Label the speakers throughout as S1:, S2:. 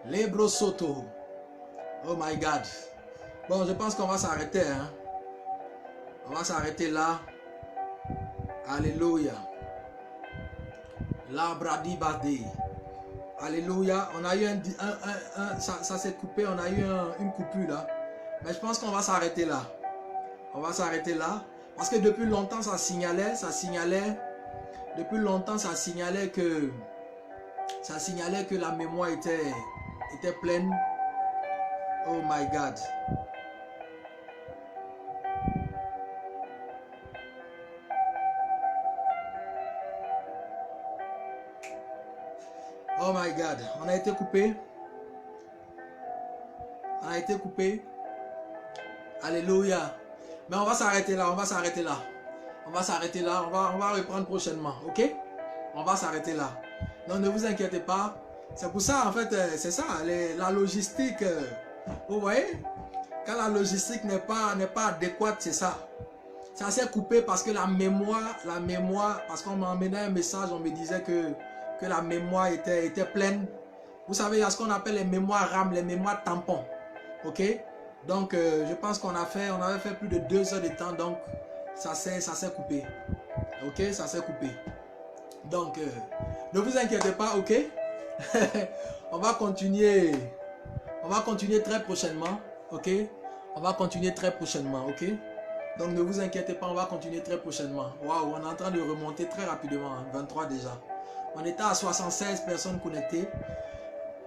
S1: Lebro Soto. Oh my God. Bon, je pense qu'on va s'arrêter. Hein. On va s'arrêter là. Alléluia. Labradi Badi. Alléluia. On a eu ça s'est coupé. On a eu une coupure là. Mais je pense qu'on va s'arrêter là. On va s'arrêter là. Parce que depuis longtemps, ça signalait. Depuis longtemps, ça signalait que la mémoire était pleine. Oh my God. Oh my God. On a été coupé. On a été coupé. Alléluia. Mais on va s'arrêter là. On va s'arrêter là. On va s'arrêter là. On va reprendre prochainement. Ok? On va s'arrêter là. Donc ne vous inquiétez pas. C'est pour ça en fait, c'est ça. La logistique. Vous voyez? Quand la logistique n'est pas adéquate, c'est ça. Ça s'est coupé parce que la mémoire, parce qu'on m'a emmené un message, on me disait que la mémoire était pleine. Vous savez, il y a ce qu'on appelle les mémoires RAM, les mémoires tampons. Ok? Donc, je pense qu'on avait fait plus de 2 heures de temps, donc ça s'est coupé. Ok? Ça s'est coupé. Donc, ne vous inquiétez pas, ok? On va continuer très prochainement, ok? On va continuer très prochainement, ok? Donc, ne vous inquiétez pas, on va continuer très prochainement. Waouh, on est en train de remonter très rapidement, hein, 23 déjà. On était à 76 personnes connectées.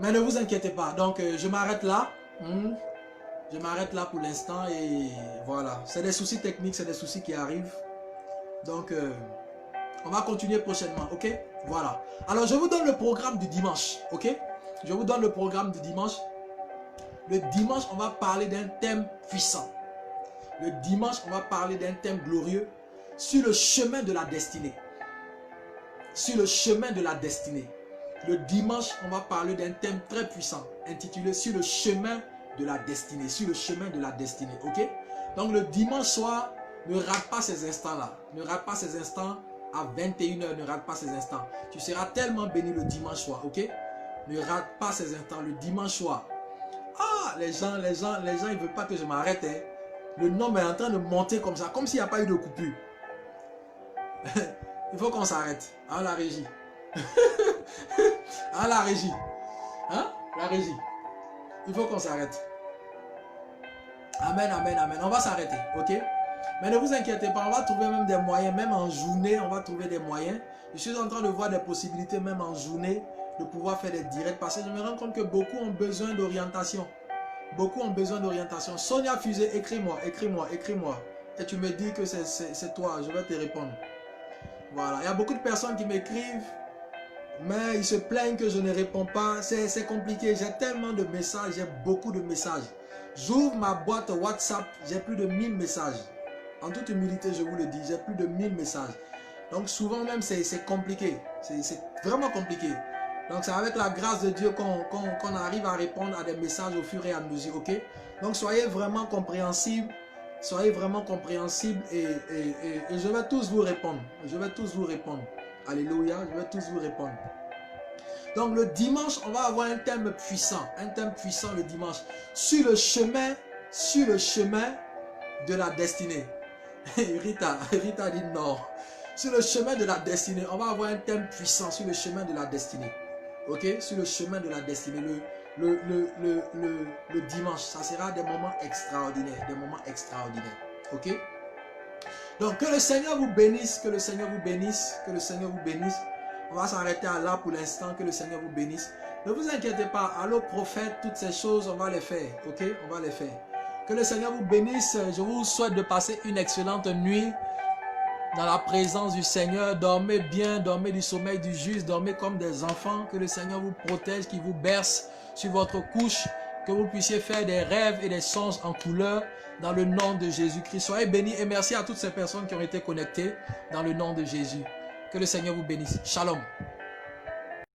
S1: Mais ne vous inquiétez pas. Donc, je m'arrête là. Je m'arrête là pour l'instant. Et voilà. C'est des soucis techniques, c'est des soucis qui arrivent. Donc, on va continuer prochainement. Ok? Voilà. Alors, je vous donne le programme du dimanche. Ok? Je vous donne le programme du dimanche. Le dimanche, on va parler d'un thème puissant. Le dimanche, on va parler d'un thème glorieux sur le chemin de la destinée. Sur le chemin de la destinée. Le dimanche, on va parler d'un thème très puissant intitulé sur le chemin de la destinée. Sur le chemin de la destinée. Ok? Donc le dimanche soir, ne rate pas ces instants-là. Ne rate pas ces instants à 21 h. Ne rate pas ces instants. Tu seras tellement béni le dimanche soir. Ok? Ne rate pas ces instants le dimanche soir. Ah, les gens, ils ne veulent pas que je m'arrête. Hein. Le nombre est en train de monter comme ça, comme s'il n'y a pas eu de coupure. Il faut qu'on s'arrête. Hein, la régie. Hein, la régie. Hein, la régie. Il faut qu'on s'arrête. Amen, amen, amen. On va s'arrêter, ok? Mais ne vous inquiétez pas, on va trouver même des moyens, même en journée, on va trouver des moyens. Je suis en train de voir des possibilités, même en journée, de pouvoir faire des directs. Parce que je me rends compte que beaucoup ont besoin d'orientation. Beaucoup ont besoin d'orientation. Sonia Fusée, écris-moi, écris-moi, écris-moi. Et tu me dis que c'est toi, je vais te répondre. Voilà, il y a beaucoup de personnes qui m'écrivent, mais ils se plaignent que je ne réponds pas. C'est compliqué, j'ai tellement de messages, j'ai beaucoup de messages. J'ouvre ma boîte WhatsApp, j'ai plus de 1000 messages. En toute humilité, je vous le dis, j'ai plus de 1000 messages. Donc souvent même, c'est compliqué. C'est vraiment compliqué. Donc c'est avec la grâce de Dieu qu'on arrive à répondre à des messages au fur et à mesure, ok? Donc soyez vraiment compréhensibles. Soyez vraiment compréhensibles et je vais tous vous répondre. Je vais tous vous répondre. Alléluia, je vais tous vous répondre. Donc le dimanche, on va avoir un thème puissant le dimanche. Sur le chemin de la destinée. Rita dit non. Sur le chemin de la destinée, on va avoir un thème puissant sur le chemin de la destinée. Ok? Sur le chemin de la destinée. Le dimanche, ça sera des moments extraordinaires. Des moments extraordinaires. Ok? Donc, que le Seigneur vous bénisse. Que le Seigneur vous bénisse. Que le Seigneur vous bénisse. On va s'arrêter là pour l'instant. Que le Seigneur vous bénisse. Ne vous inquiétez pas. Allô, prophète, toutes ces choses, on va les faire. Ok? On va les faire. Que le Seigneur vous bénisse. Je vous souhaite de passer une excellente nuit dans la présence du Seigneur. Dormez bien, dormez du sommeil du juste, dormez comme des enfants. Que le Seigneur vous protège, qu'il vous berce sur votre couche. Que vous puissiez faire des rêves et des songes en couleur dans le nom de Jésus-Christ. Soyez bénis et merci à toutes ces personnes qui ont été connectées dans le nom de Jésus. Que le Seigneur vous bénisse. Shalom.